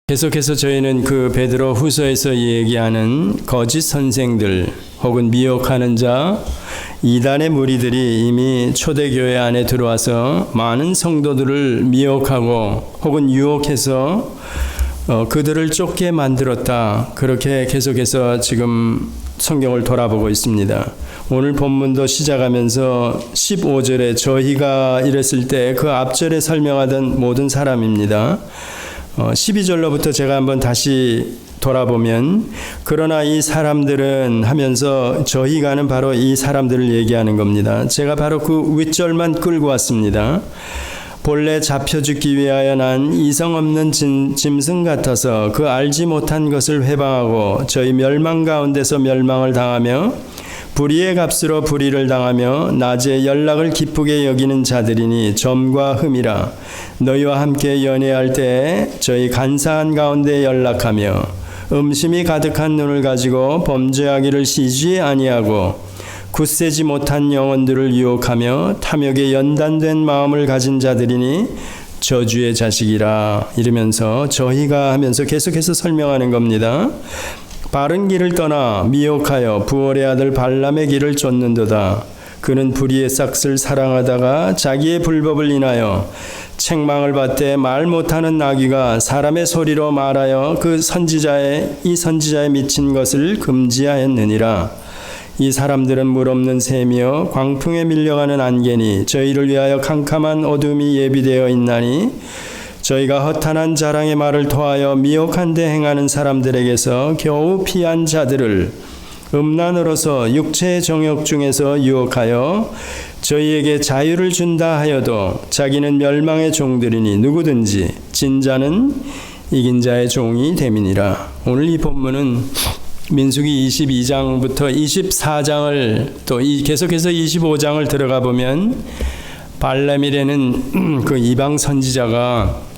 계속해서 저희는 그 베드로 후서에서 얘기하는 거짓 선생들 혹은 미혹하는 자, 이단의 무리들이 이미 초대교회 안에 들어와서 많은 성도들을 미혹하고 혹은 유혹해서 그들을 쫓게 만들었다. 그렇게 계속해서 지금 성경을 돌아보고 있습니다. 오늘 본문도 시작하면서 15절에 저희가 이랬을 때 그 앞절에 설명하던 모든 사람입니다. 12절로부터 제가 한번 다시 돌아보면 그러나 이 사람들은 하면서 저희가는 바로 이 사람들을 얘기하는 겁니다. 제가 바로 그 윗절만 끌고 왔습니다. 본래 잡혀 죽기 위하여 난 이성 없는 짐승 같아서 그 알지 못한 것을 회방하고 저희 멸망 가운데서 멸망을 당하며 불의의 값으로 불의를 당하며 낮에 연락을 기쁘게 여기는 자들이니 점과 흠이라. 너희와 함께 연애할 때에 저희 간사한 가운데 연락하며 음심이 가득한 눈을 가지고 범죄하기를 쉬지 아니하고 굳세지 못한 영혼들을 유혹하며 탐욕에 연단된 마음을 가진 자들이니 저주의 자식이라. 이러면서 저희가 하면서 계속해서 설명하는 겁니다. 바른 길을 떠나 미혹하여 부올의 아들 발람의 길을 쫓는도다. 그는 불의의 싹을 사랑하다가 자기의 불법을 인하여 책망을 받되 말 못하는 나귀가 사람의 소리로 말하여 이 선지자의 미친 것을 금지하였느니라. 이 사람들은 물 없는 샘이요 광풍에 밀려가는 안개니 저희를 위하여 캄캄한 어둠이 예비되어 있나니 저희가 허탄한 자랑의 말을 토하여 미혹한 데 행하는 사람들에게서 겨우 피한 자들을 음란으로서 육체의 정욕 중에서 유혹하여 저희에게 자유를 준다 하여도 자기는 멸망의 종들이니 누구든지 진자는 이긴 자의 종이 됨이니라. 오늘 이 본문은 민수기 22장부터 24장을 또 계속해서 25장을 들어가 보면 발람이라는 그 이방 선지자가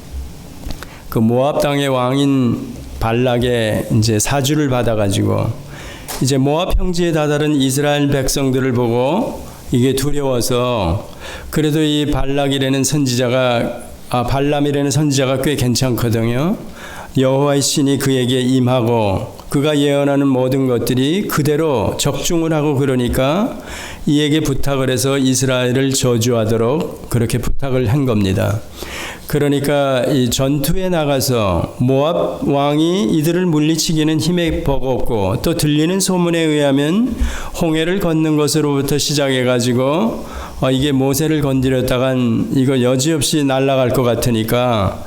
그 모압 땅의 왕인 발락의 이제 사주를 받아가지고 이제 모압 평지에 다다른 이스라엘 백성들을 보고 이게 두려워서 그래도 이 발람이라는 선지자가 꽤 괜찮거든요. 여호와의 신이 그에게 임하고 그가 예언하는 모든 것들이 그대로 적중을 하고 그러니까 이에게 부탁을 해서 이스라엘을 저주하도록 그렇게 부탁을 한 겁니다. 그러니까 이 전투에 나가서 모압 왕이 이들을 물리치기는 힘에 버겁고 또 들리는 소문에 의하면 홍해를 걷는 것으로부터 시작해가지고 이게 모세를 건드렸다간 이거 여지없이 날아갈 것 같으니까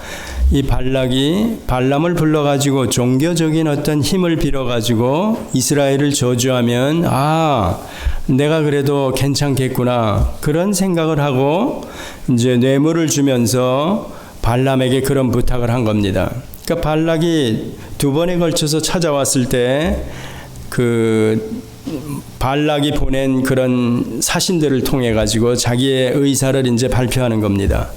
이 발락이 발람을 불러가지고 종교적인 어떤 힘을 빌어가지고 이스라엘을 저주하면 내가 그래도 괜찮겠구나 그런 생각을 하고 이제 뇌물을 주면서 발람에게 그런 부탁을 한 겁니다. 그러니까 발락이 두 번에 걸쳐서 찾아왔을 때 발락이 보낸 그런 사신들을 통해 가지고 자기의 의사를 이제 발표하는 겁니다.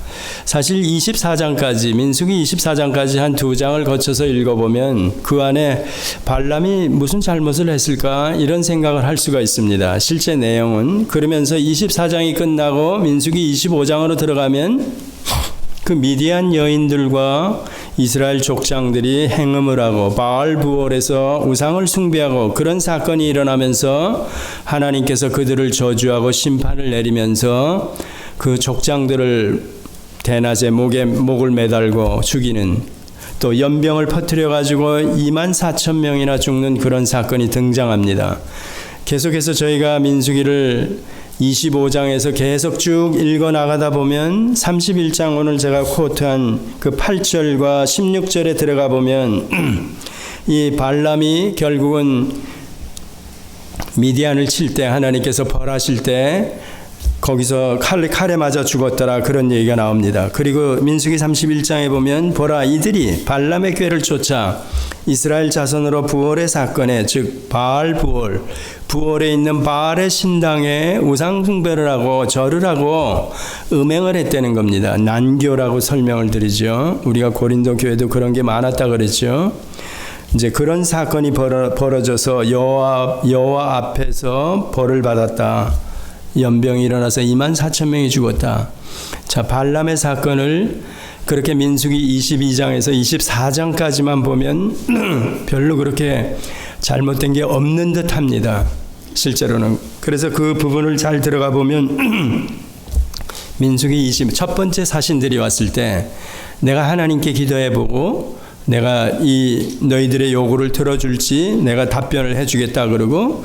사실 24장까지 민수기 24장까지 한 두 장을 거쳐서 읽어보면 그 안에 발람이 무슨 잘못을 했을까 이런 생각을 할 수가 있습니다. 실제 내용은 그러면서 24장이 끝나고 민수기 25장으로 들어가면 그 미디안 여인들과 이스라엘 족장들이 행음을 하고 바알 부올에서 우상을 숭배하고 그런 사건이 일어나면서 하나님께서 그들을 저주하고 심판을 내리면서 그 족장들을 대낮에 목을 매달고 죽이는 또 연병을 퍼뜨려 가지고 24,000명이나 죽는 그런 사건이 등장합니다. 계속해서 저희가 민수기를 25장에서 계속 쭉 읽어 나가다 보면 31장 오늘 제가 코트한 그 8절과 16절에 들어가 보면 이 발람이 결국은 미디안을 칠 때 하나님께서 벌하실 때 거기서 칼에 맞아 죽었더라 그런 얘기가 나옵니다. 그리고 민수기 31장에 보면 보라 이들이 발람의 꾀를 쫓아 이스라엘 자손으로 부올의 사건에 즉 바알 부올에 있는 바알의 신당에 우상 숭배를 하고 절을 하고 음행을 했다는 겁니다. 난교라고 설명을 드리죠. 우리가 고린도 교회도 그런 게 많았다 그랬죠. 이제 그런 사건이 벌어져서 여호와 앞에서 벌을 받았다. 연병이 일어나서 24,000명이 죽었다. 자, 발람의 사건을 그렇게 민수기 22장에서 24장까지만 보면 별로 그렇게 잘못된 게 없는 듯 합니다. 실제로는. 그래서 그 부분을 잘 들어가 보면 민수기 20 첫 번째 사신들이 왔을 때 내가 하나님께 기도해 보고 내가 이 너희들의 요구를 들어줄지 내가 답변을 해주겠다 그러고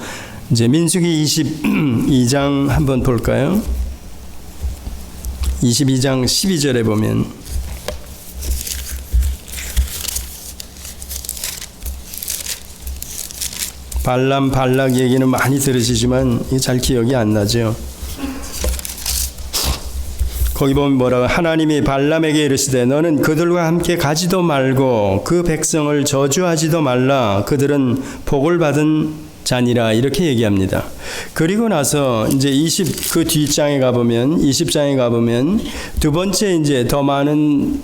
이제 민수기 22장 한번 볼까요? 22장 12절에 보면 발람 발락 얘기는 많이 들으시지만 이게 잘 기억이 안 나죠. 거기 보면 뭐라고 하나님이 발람에게 이르시되 너는 그들과 함께 가지도 말고 그 백성을 저주하지도 말라 그들은 복을 받은 자니라 이렇게 얘기합니다. 그리고 나서 이제 그 뒷장에 가보면 20장에 가보면 두 번째 이제 더 많은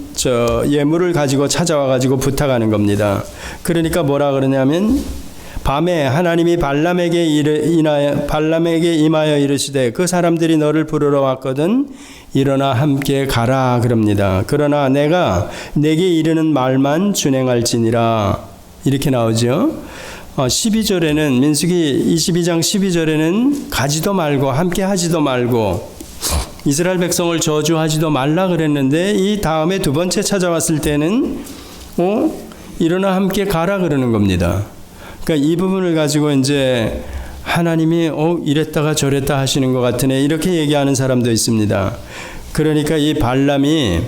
예물을 가지고 찾아와 가지고 부탁하는 겁니다. 그러니까 뭐라 그러냐면 밤에 하나님이 발람에게 임하여 이르시되 그 사람들이 너를 부르러 왔거든 일어나 함께 가라 그럽니다. 그러나 내가 내게 이르는 말만 준행할지니라 이렇게 나오죠. 12절에는 민수기 22장 12절에는 가지도 말고 함께 하지도 말고 이스라엘 백성을 저주하지도 말라 그랬는데 이 다음에 두 번째 찾아왔을 때는 일어나 함께 가라 그러는 겁니다. 그러니까 이 부분을 가지고 이제 하나님이 이랬다가 저랬다 하시는 것 같으네 이렇게 얘기하는 사람도 있습니다. 그러니까 이 발람이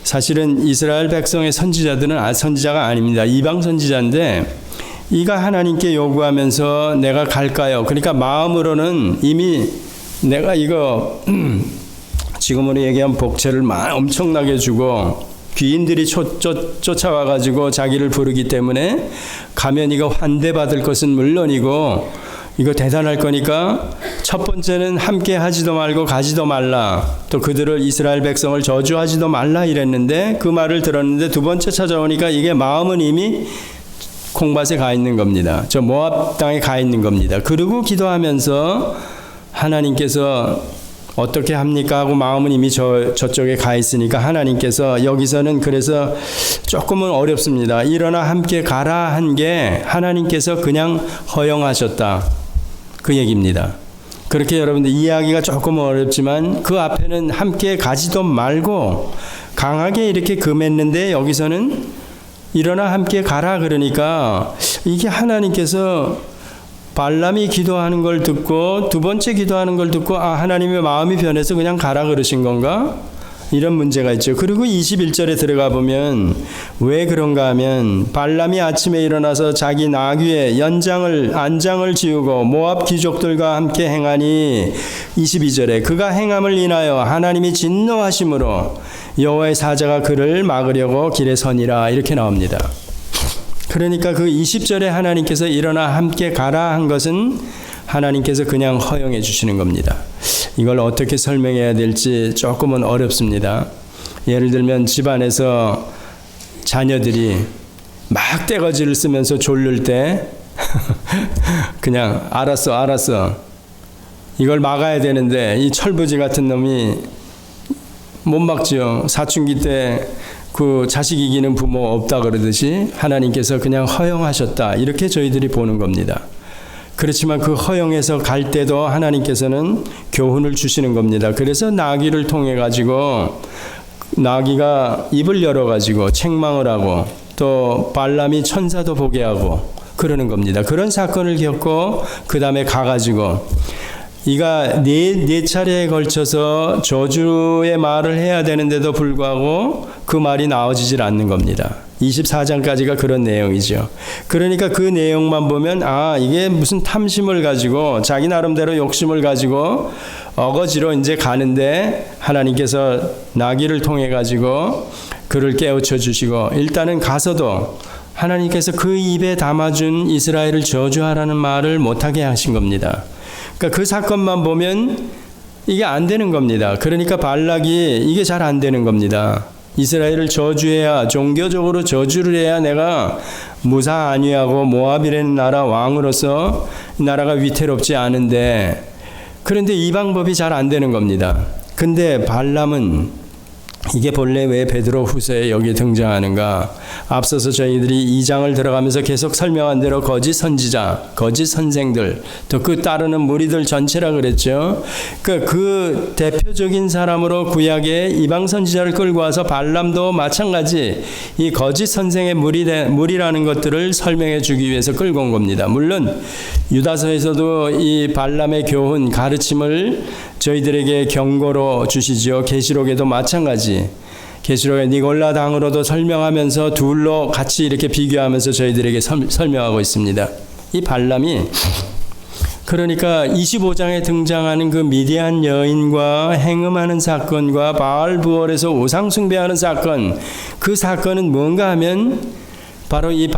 사실은 이스라엘 백성의 선지자들은 선지자가 아닙니다. 이방 선지자인데 이가 하나님께 요구하면서 내가 갈까요? 그러니까 마음으로는 이미 내가 이거 지금으로 얘기하면 복채를 엄청나게 주고 귀인들이 쫓아와가지고 자기를 부르기 때문에 가면 이거 환대받을 것은 물론이고 이거 대단할 거니까 첫 번째는 함께 하지도 말고 가지도 말라 또 그들을 이스라엘 백성을 저주하지도 말라 이랬는데 그 말을 들었는데 두 번째 찾아오니까 이게 마음은 이미 콩밭에 가 있는 겁니다. 저 모압 땅에 가 있는 겁니다. 그리고 기도하면서 하나님께서 어떻게 합니까 하고 마음은 이미 저쪽에 가 있으니까 하나님께서 여기서는 그래서 조금은 어렵습니다. 일어나 함께 가라 한 게 하나님께서 그냥 허용하셨다 그 얘기입니다. 그렇게 여러분들 이해하기가 조금 어렵지만 그 앞에는 함께 가지도 말고 강하게 이렇게 금했는데 여기서는 일어나 함께 가라 그러니까 이게 하나님께서 발람이 기도하는 걸 듣고 두 번째 기도하는 걸 듣고 하나님의 마음이 변해서 그냥 가라 그러신 건가? 이런 문제가 있죠. 그리고 21절에 들어가 보면 왜 그런가 하면 발람이 아침에 일어나서 자기 나귀의 안장을 지우고 모압 귀족들과 함께 행하니 22절에 그가 행함을 인하여 하나님이 진노하심으로 여호와의 사자가 그를 막으려고 길에 서니라 이렇게 나옵니다. 그러니까 그 20절에 하나님께서 일어나 함께 가라 한 것은 하나님께서 그냥 허용해 주시는 겁니다. 이걸 어떻게 설명해야 될지 조금은 어렵습니다. 예를 들면 집안에서 자녀들이 막 떼거지를 쓰면서 졸릴 때 그냥 알았어 이걸 막아야 되는데 이 철부지 같은 놈이 못 막죠. 사춘기 때 그 자식 이기는 부모 없다 그러듯이 하나님께서 그냥 허용하셨다 이렇게 저희들이 보는 겁니다. 그렇지만 그 허용해서 갈 때도 하나님께서는 교훈을 주시는 겁니다. 그래서 나귀를 통해 가지고 나귀가 입을 열어 가지고 책망을 하고 또 발람이 천사도 보게 하고 그러는 겁니다. 그런 사건을 겪고 그 다음에 가가지고 이가 네 차례에 걸쳐서 저주의 말을 해야 되는데도 불구하고 그 말이 나와지질 않는 겁니다. 24장까지가 그런 내용이죠. 그러니까 그 내용만 보면 이게 무슨 탐심을 가지고 자기 나름대로 욕심을 가지고 어거지로 이제 가는데 하나님께서 나귀를 통해 가지고 그를 깨우쳐 주시고 일단은 가서도 하나님께서 그 입에 담아준 이스라엘을 저주하라는 말을 못하게 하신 겁니다. 그러니까 그 사건만 보면 이게 안 되는 겁니다. 그러니까 발락이 이게 잘 안 되는 겁니다. 이스라엘을 저주해야 종교적으로 저주를 해야 내가 무사 안위하고 모압이라는 나라 왕으로서 나라가 위태롭지 않은데 그런데 이 방법이 잘 안 되는 겁니다. 근데 발람은 이게 본래 왜 베드로 후서에 여기 등장하는가? 앞서서 저희들이 2장을 들어가면서 계속 설명한 대로 거짓 선지자, 거짓 선생들, 또 그 따르는 무리들 전체라 그랬죠. 그 대표적인 사람으로 구약의 이방 선지자를 끌고 와서 발람도 마찬가지 이 거짓 선생의 무리라는 것들을 설명해 주기 위해서 끌고 온 겁니다. 물론 유다서에서도 이 발람의 교훈, 가르침을 저희들에게 경고로 주시지요. 계시록에도 마찬가지. 계시록의 니골라 당으로도 설명하면서 둘로 같이 이렇게 비교하면서 저희들에게 설명하고 있습니다. 이 발람이 그러니까 25장에 등장하는 그 미디안 여인과 행음하는 사건과 바알 부월에서 우상 숭배하는 사건, 그 사건은 뭔가 하면 바로 이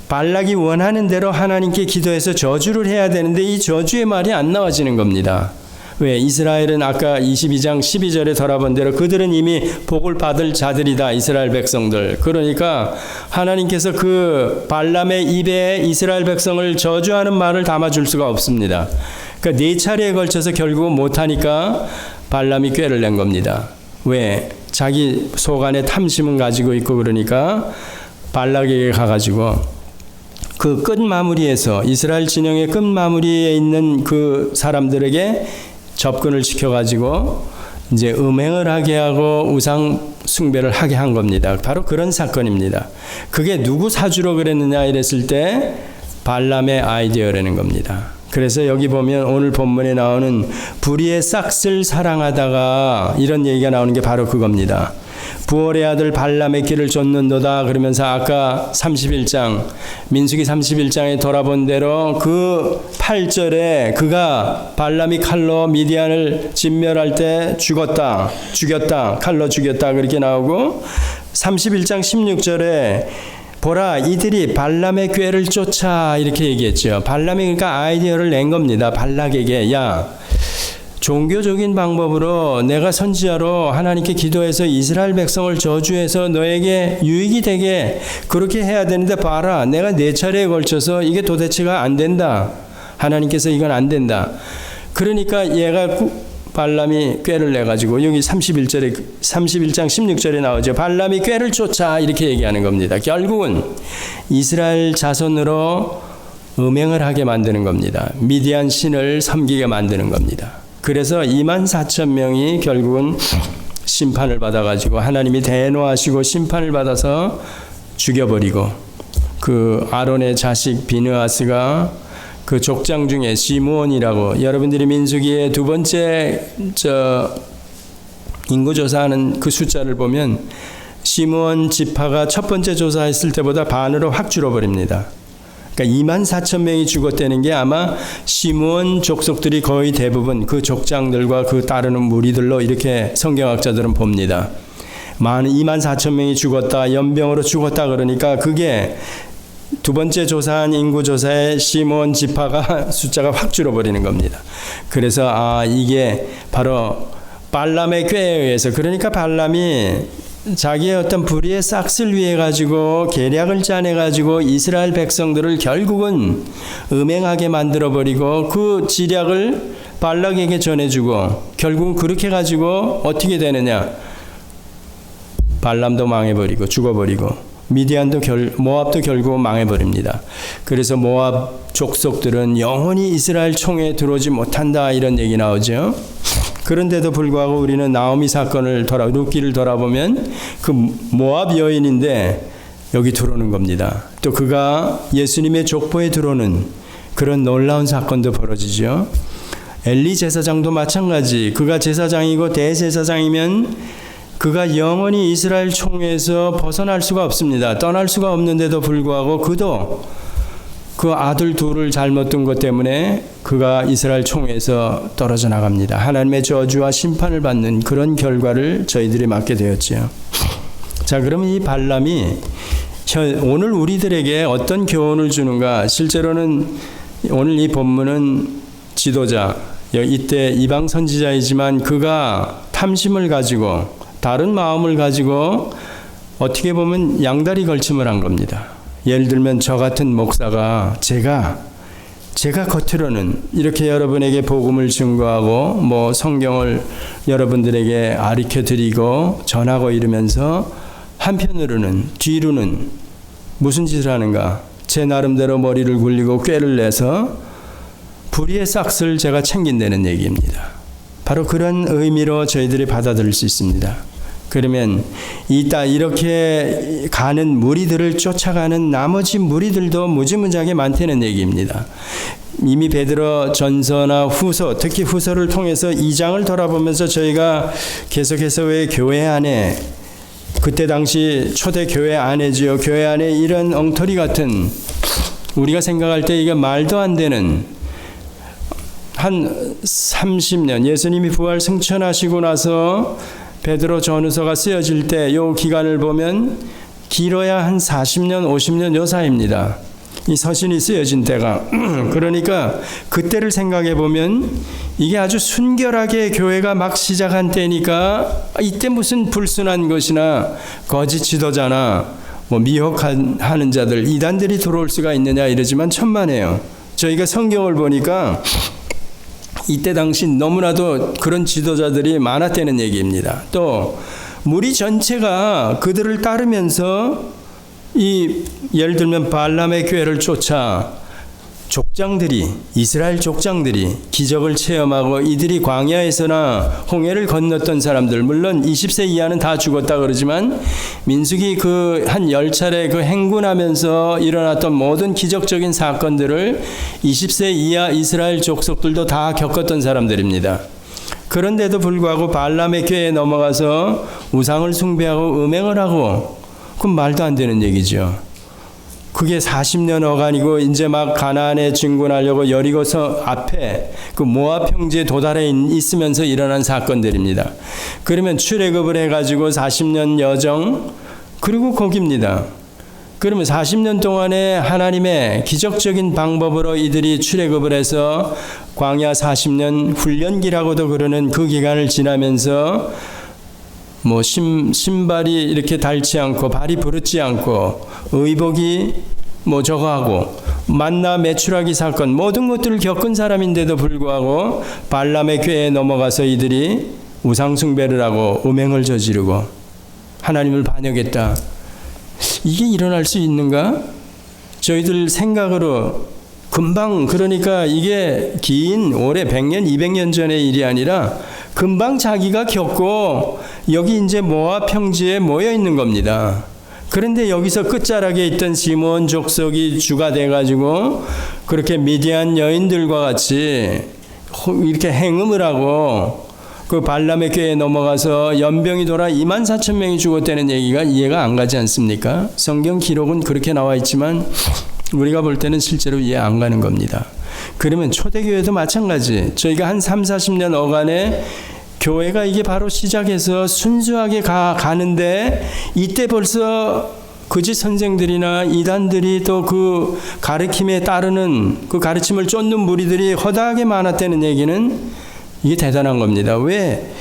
발락이 원하는 대로 하나님께 기도해서 저주를 해야 되는데 이 저주의 말이 안 나와지는 겁니다. 왜? 이스라엘은 아까 22장 12절에 돌아본 대로 그들은 이미 복을 받을 자들이다. 이스라엘 백성들. 그러니까 하나님께서 그 발람의 입에 이스라엘 백성을 저주하는 말을 담아줄 수가 없습니다. 그러니까 4차례에 걸쳐서 결국은 못하니까 발람이 꾀를 낸 겁니다. 왜? 자기 속 안에 탐심은 가지고 있고 그러니까 발락에게 가가지고 그 끝마무리에서 이스라엘 진영의 끝마무리에 있는 그 사람들에게 접근을 시켜가지고 이제 음행을 하게 하고 우상 숭배를 하게 한 겁니다. 바로 그런 사건입니다. 그게 누구 사주로 그랬느냐 이랬을 때 발람의 아이디어라는 겁니다. 그래서 여기 보면 오늘 본문에 나오는 불의의 싹을 사랑하다가 이런 얘기가 나오는 게 바로 그겁니다. 부올의 아들 발람의 길을 좇는도다 그러면서 아까 31장 민수기 31장에 돌아본 대로 그 8절에 그가 발람이 칼로 미디안을 진멸할 때 죽였다 칼로 죽였다 그렇게 나오고 31장 16절에 보라 이들이 발람의 꾀를 쫓아 이렇게 얘기했죠. 발람이 그러니까 아이디어를 낸 겁니다. 발락에게 야 종교적인 방법으로 내가 선지자로 하나님께 기도해서 이스라엘 백성을 저주해서 너에게 유익이 되게 그렇게 해야 되는데 봐라 내가 4차례에 걸쳐서 이게 도대체가 안 된다. 하나님께서 이건 안 된다. 그러니까 얘가 발람이 꾀를 내가지고 여기 31장 16절에 나오죠. 발람이 꾀를 쫓아 이렇게 얘기하는 겁니다. 결국은 이스라엘 자손으로 음행을 하게 만드는 겁니다. 미디안 신을 섬기게 만드는 겁니다. 그래서 24,000명이 결국은 심판을 받아가지고 하나님이 대노하시고 심판을 받아서 죽여버리고 그 아론의 자식 비느하스가 그 족장 중에 시므온이라고 여러분들이 민수기의 두 번째 인구조사하는 그 숫자를 보면 시므온 지파가 첫 번째 조사했을 때보다 반으로 확 줄어버립니다. 그러니까 24,000명이 죽었다는 게 아마 시므온 족속들이 거의 대부분 그 족장들과 그 따르는 무리들로 이렇게 성경학자들은 봅니다. 24,000명이 죽었다, 연병으로 죽었다 그러니까 그게 두 번째 조사한 인구조사의 시므온 지파가 숫자가 확 줄어버리는 겁니다. 그래서 이게 바로 발람의 꾀에 의해서 그러니까 발람이 자기의 어떤 불의의 싹을 위해 가지고 계략을 짜내 가지고 이스라엘 백성들을 결국은 음행하게 만들어 버리고 그 지략을 발락에게 전해주고 결국은 그렇게 가지고 어떻게 되느냐 발람도 망해버리고 죽어버리고 미디안도 모압도 결국 망해버립니다. 그래서 모압 족속들은 영원히 이스라엘 총회에 들어오지 못한다 이런 얘기 나오죠. 그런데도 불구하고 우리는 나오미 사건을 룻기를 돌아보면 그 모압 여인인데 여기 들어오는 겁니다. 또 그가 예수님의 족보에 들어오는 그런 놀라운 사건도 벌어지죠. 엘리 제사장도 마찬가지. 그가 제사장이고 대제사장이면 그가 영원히 이스라엘 총회에서 벗어날 수가 없습니다. 떠날 수가 없는데도 불구하고 그도 그 아들 둘을 잘못 둔 것 때문에 그가 이스라엘 총회에서 떨어져 나갑니다. 하나님의 저주와 심판을 받는 그런 결과를 저희들이 맞게 되었죠. 자, 그러면 이 발람이 오늘 우리들에게 어떤 교훈을 주는가? 실제로는 오늘 이 본문은 지도자, 이때 이방 선지자이지만 그가 탐심을 가지고 다른 마음을 가지고 어떻게 보면 양다리 걸침을 한 겁니다. 예를 들면 저 같은 목사가 제가 제가 겉으로는 이렇게 여러분에게 복음을 증거하고 성경을 여러분들에게 가르쳐 드리고 전하고 이러면서 한편으로는 뒤로는 무슨 짓을 하는가? 제 나름대로 머리를 굴리고 꾀를 내서 불의의 싹을 제가 챙긴다는 얘기입니다. 바로 그런 의미로 저희들이 받아들일 수 있습니다. 그러면 이렇게 가는 무리들을 쫓아가는 나머지 무리들도 무지무지하게 많다는 얘기입니다. 이미 베드로 전서나 후서, 특히 후서를 통해서 2장을 돌아보면서 저희가 계속해서 왜 교회 안에, 그때 당시 초대 교회 안에지요, 교회 안에 이런 엉터리 같은, 우리가 생각할 때 이게 말도 안 되는, 한 30년 예수님이 부활 승천하시고 나서 베드로 전후서가 쓰여질 때 요 기간을 보면 길어야 한 40년, 50년 요 사이입니다. 이 서신이 쓰여진 때가. 그러니까 그때를 생각해 보면 이게 아주 순결하게 교회가 막 시작한 때니까 이때 무슨 불순한 것이나 거짓 지도자나 미혹하는 자들, 이단들이 들어올 수가 있느냐 이러지만 천만에요. 저희가 성경을 보니까 이때 당시 너무나도 그런 지도자들이 많았다는 얘기입니다. 또 무리 전체가 그들을 따르면서 예를 들면 발람의 교회를 쫓아 족장들이, 이스라엘 족장들이 기적을 체험하고 이들이 광야에서나 홍해를 건넜던 사람들, 물론 20세 이하는 다 죽었다 그러지만 민수기 한 10차례 행군하면서 일어났던 모든 기적적인 사건들을 20세 이하 이스라엘 족속들도 다 겪었던 사람들입니다. 그런데도 불구하고 발람의 교회에 넘어가서 우상을 숭배하고 음행을 하고, 그건 말도 안 되는 얘기죠. 그게 40년 어간이고 이제 막 가나안에 진군하려고 여리고서 앞에 모압 평지에 도달해 있으면서 일어난 사건들입니다. 그러면 출애굽을 해가지고 40년 여정, 그리고 거기입니다. 그러면 40년 동안에 하나님의 기적적인 방법으로 이들이 출애굽을 해서 광야 40년 훈련기라고도 그러는 그 기간을 지나면서 신발이 이렇게 닳지 않고 발이 부르지 않고 의복이 저거 하고 만나 메추라기 사건 모든 것들을 겪은 사람인데도 불구하고 발람의 궤에 넘어가서 이들이 우상숭배를 하고 음행을 저지르고 하나님을 반역했다. 이게 일어날 수 있는가? 저희들 생각으로 금방, 그러니까 이게 긴 올해 100년 200년 전의 일이 아니라 금방 자기가 겪고 여기 이제 모압 평지에 모여 있는 겁니다. 그런데 여기서 끝자락에 있던 시므온 족속이 주가 돼가지고 그렇게 미디안 여인들과 같이 이렇게 행음을 하고 그 발람의 궤에 넘어가서 연병이 돌아 24,000명이 죽었다는 얘기가 이해가 안 가지 않습니까? 성경 기록은 그렇게 나와 있지만 우리가 볼 때는 실제로 이해 안 가는 겁니다. 그러면 초대교회도 마찬가지. 저희가 한 30-40년 어간에 교회가 이게 바로 시작해서 순수하게 가는데 이때 벌써 거짓 선생들이나 이단들이 또 그 가르침에 따르는 그 가르침을 쫓는 무리들이 허다하게 많았다는 얘기는 이게 대단한 겁니다. 왜?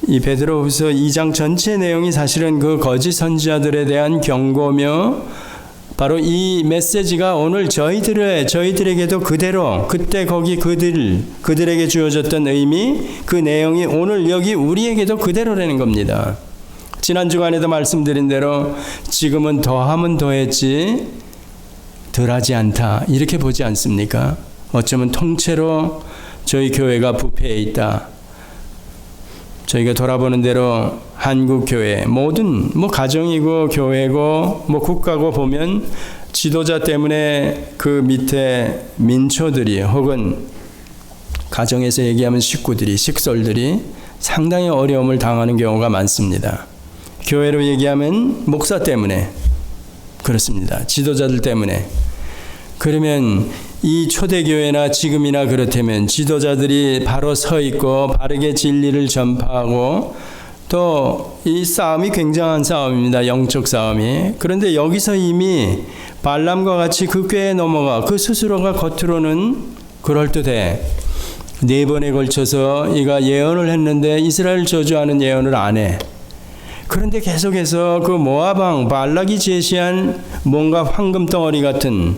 이 베드로후서 2장 전체 내용이 사실은 그 거짓 선지자들에 대한 경고며 바로 이 메시지가 오늘 저희들에게도 그대로 그때 거기 그들에게 주어졌던 의미, 그 내용이 오늘 여기 우리에게도 그대로라는 겁니다. 지난 주간에도 말씀드린 대로 지금은 더하면 더했지 덜하지 않다 이렇게 보지 않습니까? 어쩌면 통째로 저희 교회가 부패해 있다. 저희가 돌아보는 대로 한국 교회 모든 가정이고 교회고 국가고 보면 지도자 때문에 그 밑에 민초들이 혹은 가정에서 얘기하면 식솔들이 상당히 어려움을 당하는 경우가 많습니다. 교회로 얘기하면 목사 때문에 그렇습니다. 지도자들 때문에. 그러면 이 초대교회나 지금이나 그렇다면 지도자들이 바로 서 있고 바르게 진리를 전파하고 또 이 싸움이 굉장한 싸움입니다. 영적 싸움이. 그런데 여기서 이미 발람과 같이 그 꾀에 넘어가 그 스스로가 겉으로는 그럴듯해. 4번에 걸쳐서 이가 예언을 했는데 이스라엘 저주하는 예언을 안 해. 그런데 계속해서 그 모압 왕 발락이 제시한 뭔가 황금 덩어리 같은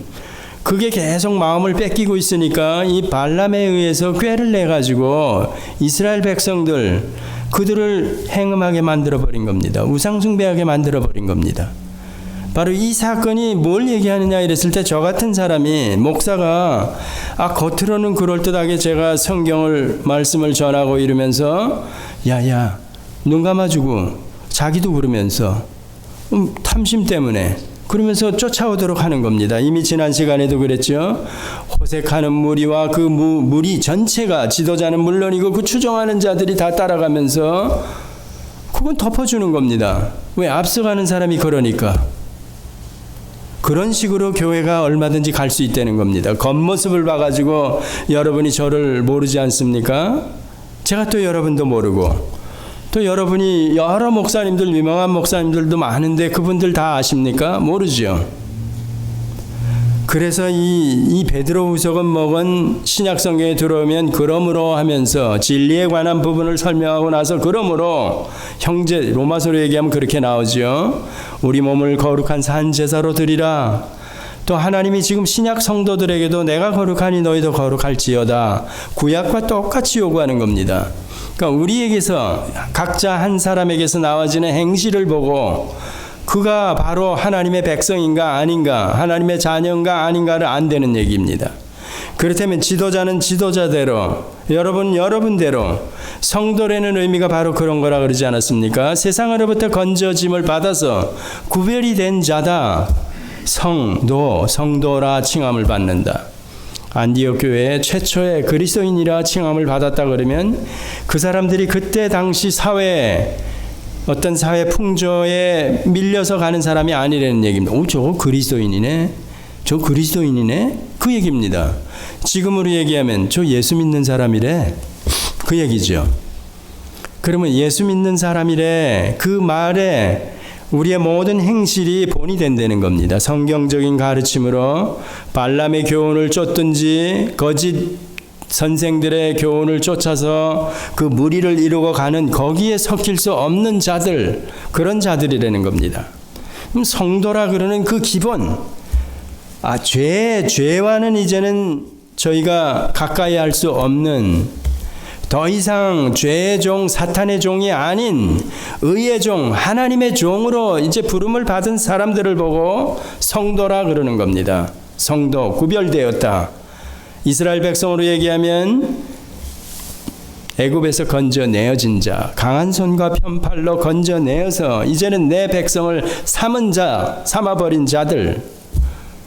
그게 계속 마음을 뺏기고 있으니까 이 발람에 의해서 꾀를 내가지고 이스라엘 백성들 그들을 행음하게 만들어버린 겁니다. 우상숭배하게 만들어버린 겁니다. 바로 이 사건이 뭘 얘기하느냐 이랬을 때 저 같은 사람이 목사가 겉으로는 그럴듯하게 제가 성경을 말씀을 전하고 이러면서 야야 눈 감아주고 자기도 그러면서 탐심 때문에 그러면서 쫓아오도록 하는 겁니다. 이미 지난 시간에도 그랬죠. 호색하는 무리와 그 무리 전체가 지도자는 물론이고 그 추종하는 자들이 다 따라가면서 그건 덮어주는 겁니다. 왜? 앞서가는 사람이 그러니까. 그런 식으로 교회가 얼마든지 갈 수 있다는 겁니다. 겉모습을 봐가지고 여러분이 저를 모르지 않습니까? 제가 또 여러분도 모르고 또 여러분이 여러 목사님들 유명한 목사님들도 많은데 그분들 다 아십니까? 모르죠. 그래서 이 베드로후서는 먹은 신약성경에 들어오면 그러므로 하면서 진리에 관한 부분을 설명하고 나서 그러므로 형제 로마서로 얘기하면 그렇게 나오죠. 우리 몸을 거룩한 산 제사로 드리라. 또 하나님이 지금 신약 성도들에게도 내가 거룩하니 너희도 거룩할지어다. 구약과 똑같이 요구하는 겁니다. 그러니까 우리에게서 각자 한 사람에게서 나와지는 행실을 보고 그가 바로 하나님의 백성인가 아닌가, 하나님의 자녀인가 아닌가를 안다는 얘기입니다. 그렇다면 지도자는 지도자대로, 여러분 여러분대로, 성도라는 의미가 바로 그런 거라 그러지 않았습니까? 세상으로부터 건져짐을 받아서 구별이 된 자다. 성도라 칭함을 받는다. 안디옥 교회 최초의 그리스도인이라 칭함을 받았다 그러면 그 사람들이 그때 당시 사회에 어떤 사회 풍조에 밀려서 가는 사람이 아니라는 얘기입니다. 저거 그리스도인이네. 저 그리스도인이네. 그 얘기입니다. 지금으로 얘기하면 저 예수 믿는 사람이래. 그 얘기죠. 그러면 예수 믿는 사람이래. 그 말에 우리의 모든 행실이 본이 된다는 겁니다. 성경적인 가르침으로 발람의 교훈을 쫓든지 거짓 선생들의 교훈을 쫓아서 그 무리를 이루고 가는 거기에 섞일 수 없는 자들, 그런 자들이라는 겁니다. 그럼 성도라 그러는 그 기본, 죄와는 이제는 저희가 가까이 할 수 없는, 더 이상 죄의 종, 사탄의 종이 아닌 의의 종, 하나님의 종으로 이제 부름을 받은 사람들을 보고 성도라 그러는 겁니다. 성도, 구별되었다. 이스라엘 백성으로 얘기하면 애굽에서 건져내어진 자, 강한 손과 편팔로 건져내어서 이제는 내 백성을 삼아버린 자들.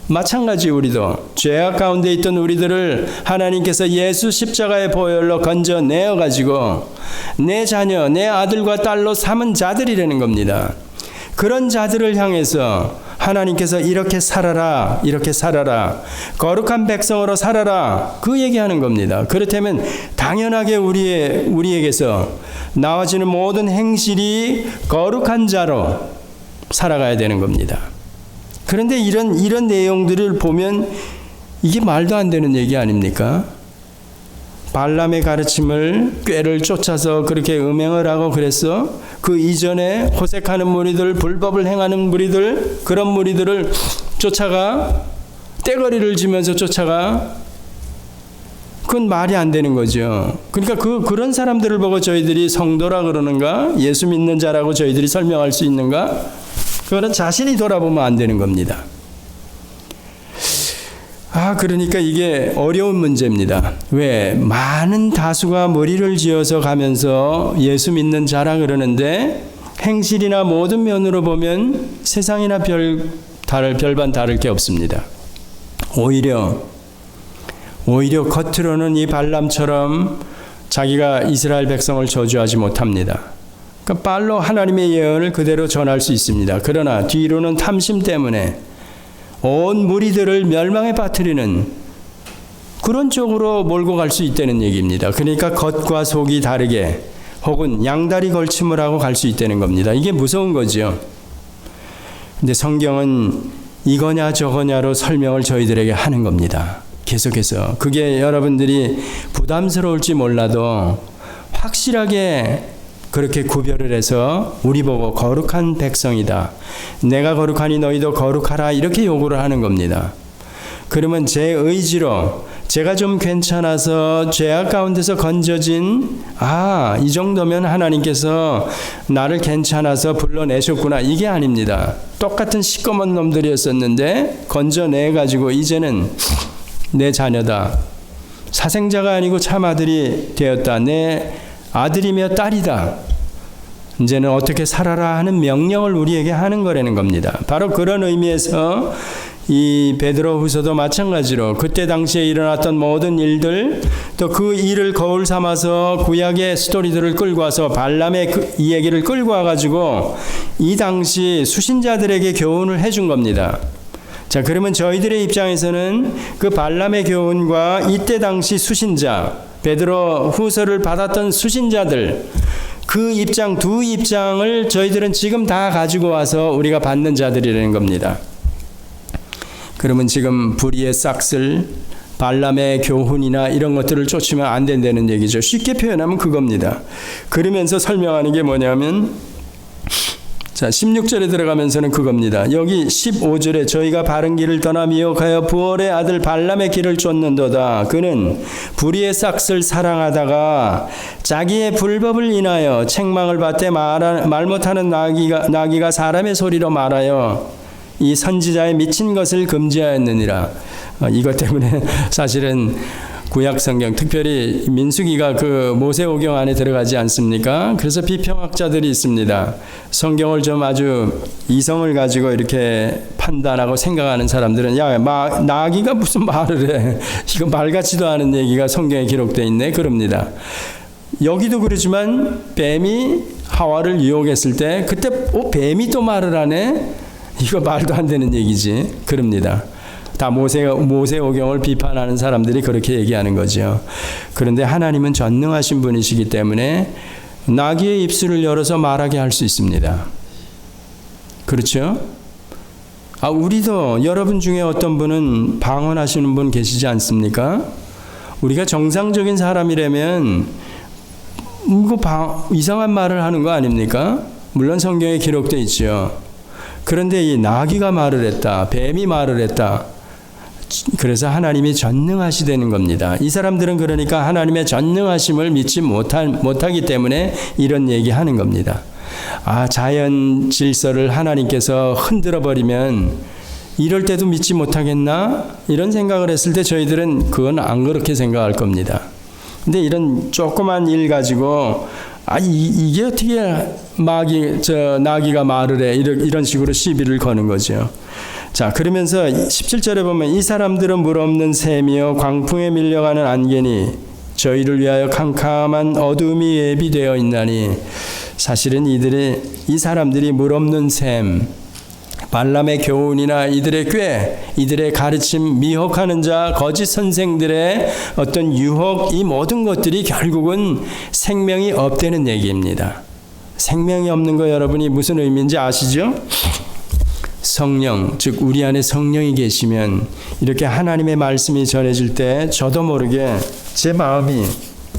마찬가지 우리도 죄악 가운데 있던 우리들을 하나님께서 예수 십자가의 보혈로 건져내어 가지고 내 자녀, 내 아들과 딸로 삼은 자들이라는 겁니다. 그런 자들을 향해서 하나님께서 이렇게 살아라, 이렇게 살아라, 거룩한 백성으로 살아라, 그 얘기하는 겁니다. 그렇다면 당연하게 우리에게서 나와지는 모든 행실이 거룩한 자로 살아가야 되는 겁니다. 그런데 이런 내용들을 보면 이게 말도 안 되는 얘기 아닙니까? 발람의 가르침을 꾀를 쫓아서 그렇게 음행을 하고 그랬어. 그 이전에 호색하는 무리들, 불법을 행하는 무리들, 그런 무리들을 쫓아가, 떼거리를 지면서 쫓아가. 그건 말이 안 되는 거죠. 그러니까 그런 사람들을 보고 저희들이 성도라 그러는가? 예수 믿는 자라고 저희들이 설명할 수 있는가? 그거는 자신이 돌아보면 안 되는 겁니다. 그러니까 이게 어려운 문제입니다. 왜? 많은 다수가 머리를 지어서 가면서 예수 믿는 자라 그러는데 행실이나 모든 면으로 보면 세상이나 별반 다를 게 없습니다. 오히려 겉으로는 이 발람처럼 자기가 이스라엘 백성을 저주하지 못합니다. 그러니까 빨로 하나님의 예언을 그대로 전할 수 있습니다. 그러나 뒤로는 탐심 때문에 온 무리들을 멸망에 빠뜨리는 그런 쪽으로 몰고 갈 수 있다는 얘기입니다. 그러니까 겉과 속이 다르게 혹은 양다리 걸침을 하고 갈 수 있다는 겁니다. 이게 무서운 거죠. 근데 성경은 이거냐 저거냐로 설명을 저희들에게 하는 겁니다. 계속해서. 그게 여러분들이 부담스러울지 몰라도 확실하게 그렇게 구별을 해서 우리 보고 거룩한 백성이다. 내가 거룩하니 너희도 거룩하라. 이렇게 요구를 하는 겁니다. 그러면 제 의지로 제가 좀 괜찮아서 죄악 가운데서 건져진 이 정도면 하나님께서 나를 괜찮아서 불러내셨구나, 이게 아닙니다. 똑같은 시꺼먼 놈들이었었는데 건져내가지고 이제는 내 자녀다, 사생자가 아니고 참 아들이 되었다, 내 아들이며 딸이다, 이제는 어떻게 살아라 하는 명령을 우리에게 하는 거라는 겁니다. 바로 그런 의미에서 이 베드로후서도 마찬가지로 그때 당시에 일어났던 모든 일들, 또 그 일을 거울 삼아서 구약의 스토리들을 끌고 와서 발람의 이 얘기를 끌고 와가지고 이 당시 수신자들에게 교훈을 해준 겁니다. 자, 그러면 저희들의 입장에서는 그 발람의 교훈과 이때 당시 수신자, 베드로후서를 받았던 수신자들, 그 입장, 두 입장을 저희들은 지금 다 가지고 와서 우리가 받는 자들이라는 겁니다. 그러면 지금 불의의 싹쓸, 발람의 교훈이나 이런 것들을 쫓으면 안 된다는 얘기죠. 쉽게 표현하면 그겁니다. 그러면서 설명하는 게 뭐냐면, 자, 16절에 들어가면서는 그겁니다. 여기 15절에 저희가 바른 길을 떠나 미혹하여 부올의 아들 발람의 길을 쫓는도다. 그는 불의의 싹을 사랑하다가 자기의 불법을 인하여 책망을 받되 말 못하는 나귀가 사람의 소리로 말하여 이 선지자의 미친 것을 금지하였느니라. 이것 때문에 사실은 구약 성경, 특별히 민수기가 그 모세오경 안에 들어가지 않습니까? 그래서 비평학자들이 있습니다. 성경을 좀 아주 이성을 가지고 이렇게 판단하고 생각하는 사람들은 나귀가 무슨 말을 해? 이거 말 같지도 않은 얘기가 성경에 기록되어 있네, 그럽니다. 여기도 그러지만 뱀이 하와를 유혹했을 때 그때 뱀이 또 말을 하네? 이거 말도 안 되는 얘기지, 그럽니다. 다 모세오경을 비판하는 사람들이 그렇게 얘기하는 거죠. 그런데 하나님은 전능하신 분이시기 때문에 나귀의 입술을 열어서 말하게 할 수 있습니다. 그렇죠? 우리도 여러분 중에 어떤 분은 방언하시는 분 계시지 않습니까? 우리가 정상적인 사람이라면 이상한 말을 하는 거 아닙니까? 물론 성경에 기록되어 있죠. 그런데 이 나귀가 말을 했다, 뱀이 말을 했다. 그래서 하나님이 전능하시다는 겁니다. 이 사람들은 그러니까 하나님의 전능하심을 믿지 못하기 때문에 이런 얘기하는 겁니다. 자연 질서를 하나님께서 흔들어 버리면 이럴 때도 믿지 못하겠나? 이런 생각을 했을 때 저희들은 그건 안 그렇게 생각할 겁니다. 근데 이런 조그만 일 가지고 이게 어떻게 나귀가 말을 해? 이런 식으로 시비를 거는 거죠. 자, 그러면서 17절에 보면 이 사람들은 물 없는 샘이요 광풍에 밀려가는 안개니 저희를 위하여 캄캄한 어둠이 예비되어 있나니, 사실은 이 사람들이 물 없는 샘, 발람의 교훈이나 이들의 꾀, 이들의 가르침, 미혹하는 자, 거짓 선생들의 어떤 유혹, 이 모든 것들이 결국은 생명이 없다는 얘기입니다. 생명이 없는 거 여러분이 무슨 의미인지 아시죠? 성령, 즉 우리 안에 성령이 계시면 이렇게 하나님의 말씀이 전해질 때 저도 모르게 제 마음이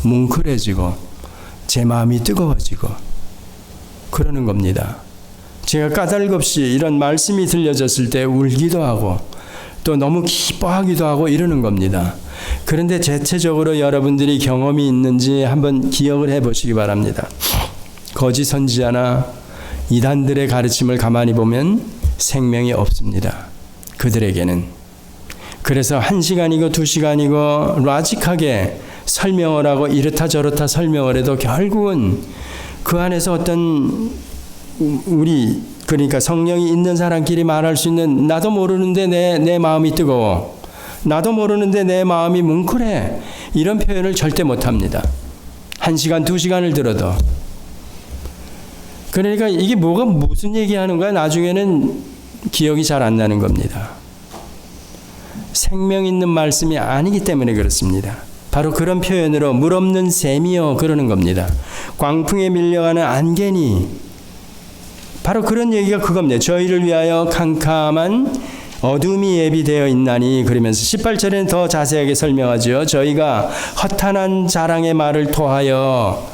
뭉클해지고 제 마음이 뜨거워지고 그러는 겁니다. 제가 까닭없이 이런 말씀이 들려졌을 때 울기도 하고 또 너무 기뻐하기도 하고 이러는 겁니다. 그런데 대체적으로 여러분들이 경험이 있는지 한번 기억을 해보시기 바랍니다. 거짓 선지자나 이단들의 가르침을 가만히 보면 생명이 없습니다. 그들에게는. 그래서 1시간이고 2시간이고 라직하게 설명을 하고 이렇다 저렇다 설명을 해도 결국은 그 안에서 어떤 그러니까 성령이 있는 사람끼리 말할 수 있는 나도 모르는데 내 마음이 뜨거워, 나도 모르는데 내 마음이 뭉클해, 이런 표현을 절대 못합니다. 1시간 2시간을 들어도. 그러니까 이게 무슨 얘기하는 거야? 나중에는 기억이 잘 안 나는 겁니다. 생명 있는 말씀이 아니기 때문에 그렇습니다. 바로 그런 표현으로 물 없는 샘이요 그러는 겁니다. 광풍에 밀려가는 안개니, 바로 그런 얘기가 그겁니다. 저희를 위하여 캄캄한 어둠이 예비되어 있나니, 그러면서 18절에는 더 자세하게 설명하죠. 저희가 허탄한 자랑의 말을 토하여,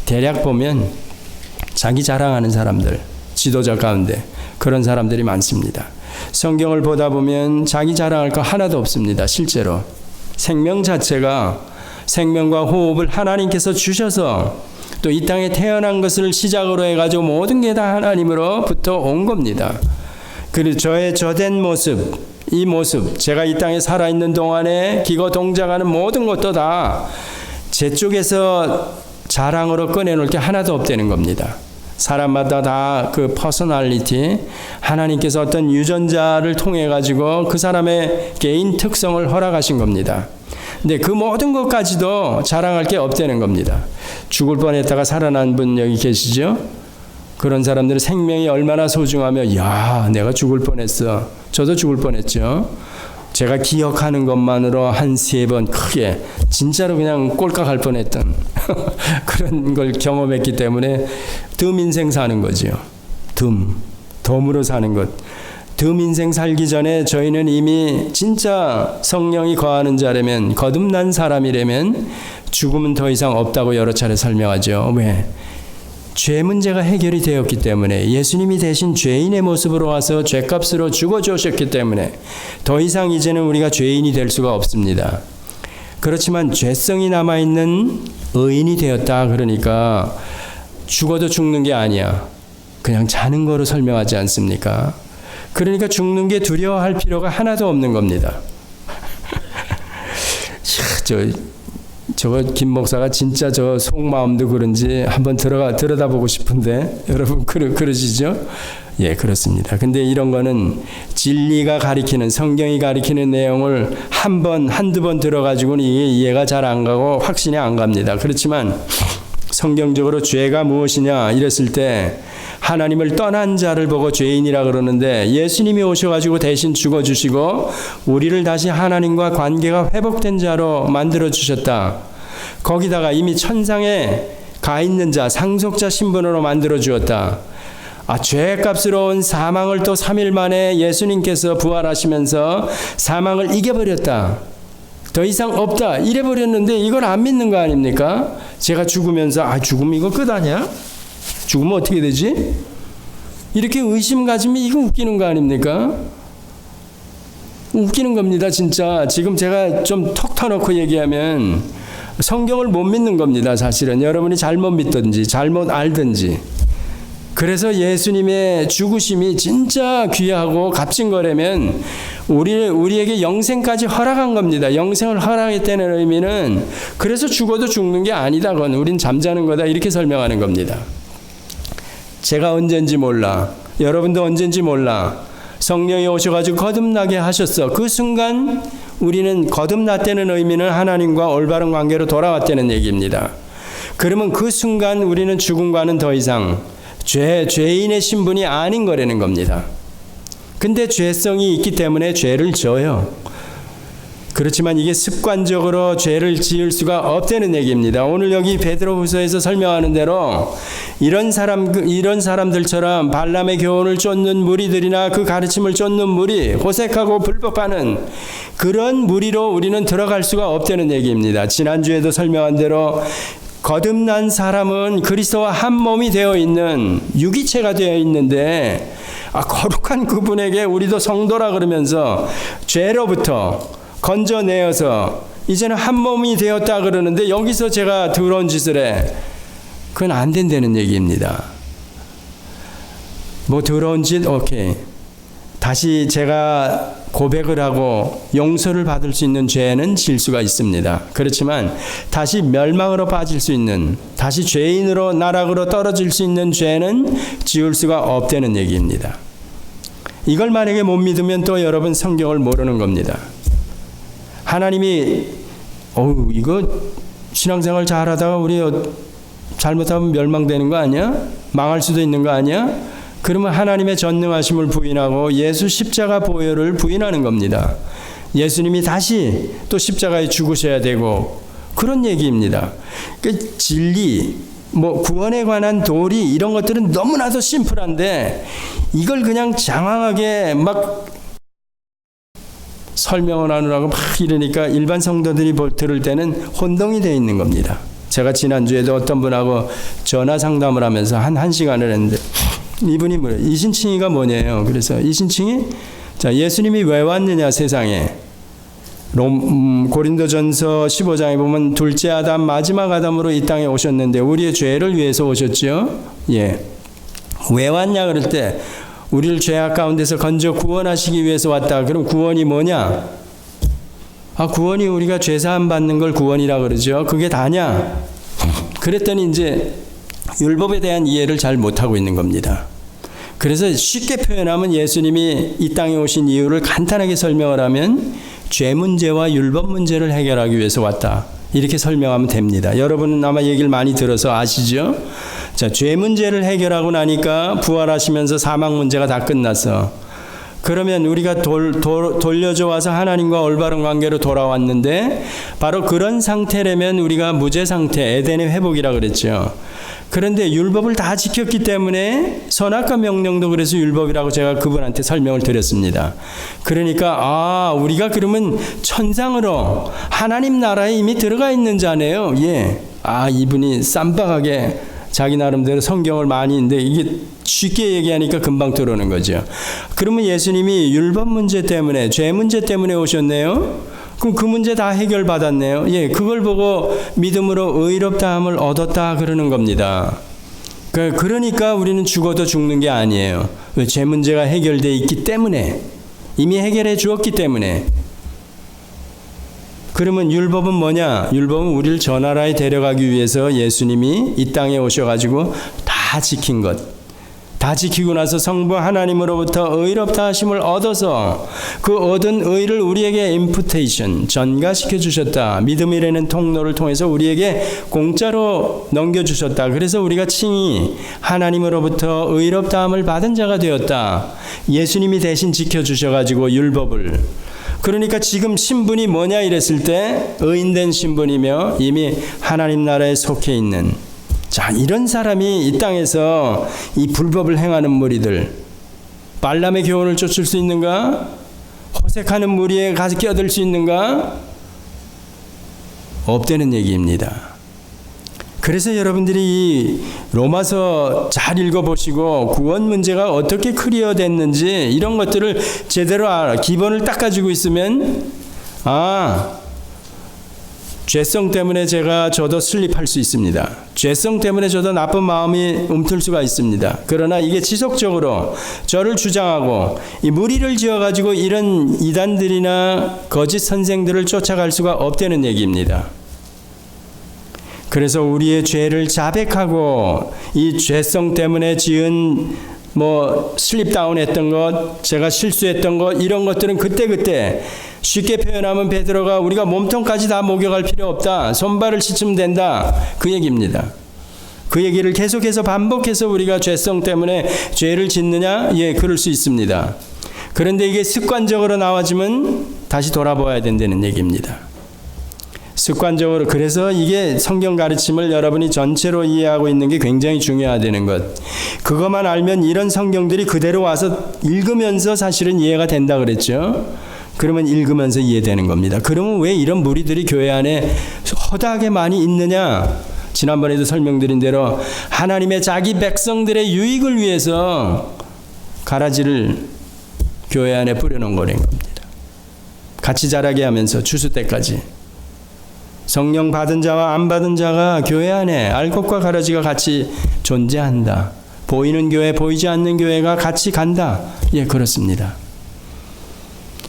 대략 보면 자기 자랑하는 사람들, 지도자 가운데 그런 사람들이 많습니다. 성경을 보다 보면 자기 자랑할 거 하나도 없습니다. 실제로 생명 자체가, 생명과 호흡을 하나님께서 주셔서 또 이 땅에 태어난 것을 시작으로 해가지고 모든 게 다 하나님으로부터 온 겁니다. 그리고 저의 저된 모습, 이 모습, 제가 이 땅에 살아있는 동안에 기거 동작하는 모든 것도 다 제 쪽에서 자랑으로 꺼내놓을 게 하나도 없다는 겁니다. 사람마다 다 그 퍼스널리티, 하나님께서 어떤 유전자를 통해 가지고 그 사람의 개인 특성을 허락하신 겁니다. 근데 그 모든 것까지도 자랑할 게 없다는 겁니다. 죽을 뻔했다가 살아난 분 여기 계시죠? 그런 사람들은 생명이 얼마나 소중하며, 야, 내가 죽을 뻔했어. 저도 죽을 뻔했죠. 제가 기억하는 것만으로 한 3번 크게 진짜로 그냥 꼴깍할 뻔했던 그런 걸 경험했기 때문에 덤 인생 사는 거죠. 덤으로 사는 것. 덤 인생 살기 전에 저희는 이미 진짜 성령이 거하는 자라면, 거듭난 사람이라면 죽음은 더 이상 없다고 여러 차례 설명하죠. 왜? 죄 문제가 해결이 되었기 때문에, 예수님이 대신 죄인의 모습으로 와서 죄값으로 죽어주셨기 때문에 더 이상 이제는 우리가 죄인이 될 수가 없습니다. 그렇지만 죄성이 남아있는 의인이 되었다. 그러니까 죽어도 죽는 게 아니야. 그냥 자는 거로 설명하지 않습니까? 그러니까 죽는 게 두려워할 필요가 하나도 없는 겁니다. 저거 김 목사가 진짜 저 속마음도 그런지 한번 들여다보고 싶은데 여러분 그러시죠? 예, 그렇습니다. 근데 이런 거는 진리가 가리키는, 성경이 가리키는 내용을 한두 번 들어가지고는 이게 이해가 잘 안 가고 확신이 안 갑니다. 그렇지만 성경적으로 죄가 무엇이냐 이랬을 때 하나님을 떠난 자를 보고 죄인이라 그러는데, 예수님이 오셔가지고 대신 죽어주시고 우리를 다시 하나님과 관계가 회복된 자로 만들어주셨다. 거기다가 이미 천상에 가 있는 자, 상속자 신분으로 만들어 주었다. 죄값으로 온 사망을 또 3일 만에 예수님께서 부활하시면서 사망을 이겨버렸다. 더 이상 없다. 이래버렸는데 이걸 안 믿는 거 아닙니까? 제가 죽으면서 죽음 이거 끝 아니야? 죽으면 어떻게 되지? 이렇게 의심 가지면 이거 웃기는 거 아닙니까? 웃기는 겁니다. 진짜 지금 제가 좀 턱 터놓고 얘기하면 성경을 못 믿는 겁니다. 사실은 여러분이 잘못 믿든지 잘못 알든지. 그래서 예수님의 죽으심이 진짜 귀하고 값진 거라면 우리에게 영생까지 허락한 겁니다. 영생을 허락했다는 의미는 그래서 죽어도 죽는 게 아니다. 그건 우린 잠자는 거다. 이렇게 설명하는 겁니다. 제가 언젠지 몰라. 여러분도 언젠지 몰라. 성령이 오셔가지고 거듭나게 하셨어. 그 순간 우리는 거듭났다는 의미는 하나님과 올바른 관계로 돌아왔다는 얘기입니다. 그러면 그 순간 우리는 죽음과는 더 이상 죄인의 신분이 아닌 거라는 겁니다. 근데 죄성이 있기 때문에 죄를 져요. 그렇지만 이게 습관적으로 죄를 지을 수가 없다는 얘기입니다. 오늘 여기 베드로후서에서 설명하는 대로 이런 사람들처럼 발람의 교훈을 쫓는 무리들이나 그 가르침을 쫓는 무리, 호색하고 불법하는 그런 무리로 우리는 들어갈 수가 없다는 얘기입니다. 지난주에도 설명한 대로 거듭난 사람은 그리스도와 한 몸이 되어 있는 유기체가 되어 있는데, 거룩한 그분에게 우리도 성도라 그러면서 죄로부터 건져내어서 이제는 한 몸이 되었다 그러는데, 여기서 제가 더러운 짓을 해. 그건 안 된다는 얘기입니다. 뭐 더러운 짓, 오케이. 다시 제가 고백을 하고 용서를 받을 수 있는 죄는 질 수가 있습니다. 그렇지만 다시 멸망으로 빠질 수 있는, 다시 죄인으로 나락으로 떨어질 수 있는 죄는 지을 수가 없다는 얘기입니다. 이걸 만약에 못 믿으면 또 여러분 성경을 모르는 겁니다. 하나님이 이거 신앙생활 잘하다가 우리 잘못하면 멸망되는 거 아니야? 망할 수도 있는 거 아니야? 그러면 하나님의 전능하심을 부인하고 예수 십자가 보혈을 부인하는 겁니다. 예수님이 다시 또 십자가에 죽으셔야 되고, 그런 얘기입니다. 그 진리, 구원에 관한 도리, 이런 것들은 너무나도 심플한데 이걸 그냥 장황하게 설명을 하느라고 이러니까 일반 성도들이 들을 때는 혼동이 되어 있는 겁니다. 제가 지난주에도 어떤 분하고 전화 상담을 하면서 한 시간을 했는데, 이분이 이신칭이가 뭐냐요? 그래서 이신칭이 자, 예수님이 왜 왔느냐 세상에. 고린도전서 15장에 보면 둘째 아담 마지막 아담으로 이 땅에 오셨는데 우리의 죄를 위해서 오셨죠. 예. 왜 왔냐 그럴 때 우리를 죄악 가운데서 건져 구원하시기 위해서 왔다. 그럼 구원이 뭐냐? 구원이 우리가 죄사함 받는 걸 구원이라 그러죠. 그게 다냐? 그랬더니 이제 율법에 대한 이해를 잘 못하고 있는 겁니다. 그래서 쉽게 표현하면 예수님이 이 땅에 오신 이유를 간단하게 설명을 하면 죄 문제와 율법 문제를 해결하기 위해서 왔다. 이렇게 설명하면 됩니다. 여러분은 아마 얘기를 많이 들어서 아시죠? 자, 죄 문제를 해결하고 나니까 부활하시면서 사망 문제가 다 끝났어. 그러면 우리가 돌려져 와서 하나님과 올바른 관계로 돌아왔는데 바로 그런 상태라면 우리가 무죄 상태, 에덴의 회복이라 그랬죠. 그런데 율법을 다 지켰기 때문에 선악과 명령도 그래서 율법이라고 제가 그분한테 설명을 드렸습니다. 그러니까 우리가 그러면 천상으로 하나님 나라에 이미 들어가 있는 자네요. 예. 이분이 쌈박하게 자기 나름대로 성경을 많이 있는데 이게 쉽게 얘기하니까 금방 들어오는 거죠. 그러면 예수님이 율법 문제 때문에, 죄 문제 때문에 오셨네요. 그럼 그 문제 다 해결받았네요. 예, 그걸 보고 믿음으로 의롭다함을 얻었다 그러는 겁니다. 그러니까 우리는 죽어도 죽는 게 아니에요. 왜? 죄 문제가 해결되어 있기 때문에, 이미 해결해 주었기 때문에. 그러면 율법은 뭐냐? 율법은 우리를 저 나라에 데려가기 위해서 예수님이 이 땅에 오셔가지고 다 지킨 것. 다 지키고 나서 성부 하나님으로부터 의롭다 하심을 얻어서 그 얻은 의를 우리에게 임푸테이션, 전가시켜 주셨다. 믿음이라는 통로를 통해서 우리에게 공짜로 넘겨주셨다. 그래서 우리가 칭히 하나님으로부터 의롭다함을 받은 자가 되었다. 예수님이 대신 지켜주셔가지고 율법을. 그러니까 지금 신분이 뭐냐 이랬을 때 의인된 신분이며 이미 하나님 나라에 속해 있는, 자, 이런 사람이 이 땅에서 이 불법을 행하는 무리들, 발람의 교훈을 쫓을 수 있는가? 호색하는 무리에 가서 끼어들 수 있는가? 없다는 얘기입니다. 그래서 여러분들이 이 로마서 잘 읽어보시고 구원 문제가 어떻게 클리어됐는지 이런 것들을 제대로 기본을 딱 가지고 있으면 죄성 때문에 저도 슬립할 수 있습니다. 죄성 때문에 저도 나쁜 마음이 움틀 수가 있습니다. 그러나 이게 지속적으로 저를 주장하고 이 무리를 지어가지고 이런 이단들이나 거짓 선생들을 쫓아갈 수가 없다는 얘기입니다. 그래서 우리의 죄를 자백하고 이 죄성 때문에 지은 슬립다운 했던 것, 제가 실수했던 것, 이런 것들은 그때그때 쉽게 표현하면 베드로가 우리가 몸통까지 다 목욕할 필요 없다. 손발을 씻으면 된다. 그 얘기입니다. 그 얘기를 계속해서 반복해서 우리가 죄성 때문에 죄를 짓느냐? 예, 그럴 수 있습니다. 그런데 이게 습관적으로 나와지면 다시 돌아봐야 된다는 얘기입니다. 습관적으로. 그래서 이게 성경 가르침을 여러분이 전체로 이해하고 있는 게 굉장히 중요하다는 것. 그것만 알면 이런 성경들이 그대로 와서 읽으면서 사실은 이해가 된다 그랬죠. 그러면 읽으면서 이해되는 겁니다. 그러면 왜 이런 무리들이 교회 안에 허다하게 많이 있느냐? 지난번에도 설명드린 대로 하나님의 자기 백성들의 유익을 위해서 가라지를 교회 안에 뿌려놓은 거라는 겁니다. 같이 자라게 하면서 추수 때까지. 성령 받은 자와 안 받은 자가 교회 안에 알곡과 가라지가 같이 존재한다. 보이는 교회, 보이지 않는 교회가 같이 간다. 예, 그렇습니다.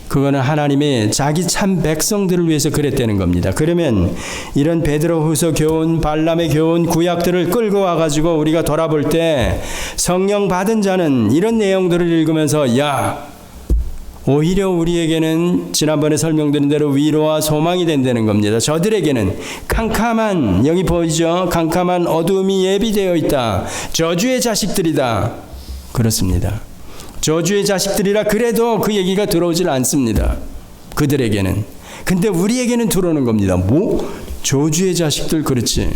그거는 하나님이 자기 참 백성들을 위해서 그랬다는 겁니다. 그러면 이런 베드로후서 교훈, 발람의 교훈, 구약들을 끌고 와가지고 우리가 돌아볼 때 성령 받은 자는 이런 내용들을 읽으면서 오히려 우리에게는 지난번에 설명드린 대로 위로와 소망이 된다는 겁니다. 저들에게는 캄캄한, 여기 보이죠? 캄캄한 어두움이 예비되어 있다. 저주의 자식들이다. 그렇습니다. 저주의 자식들이라 그래도 그 얘기가 들어오질 않습니다. 그들에게는. 근데 우리에게는 들어오는 겁니다. 저주의 자식들, 그렇지.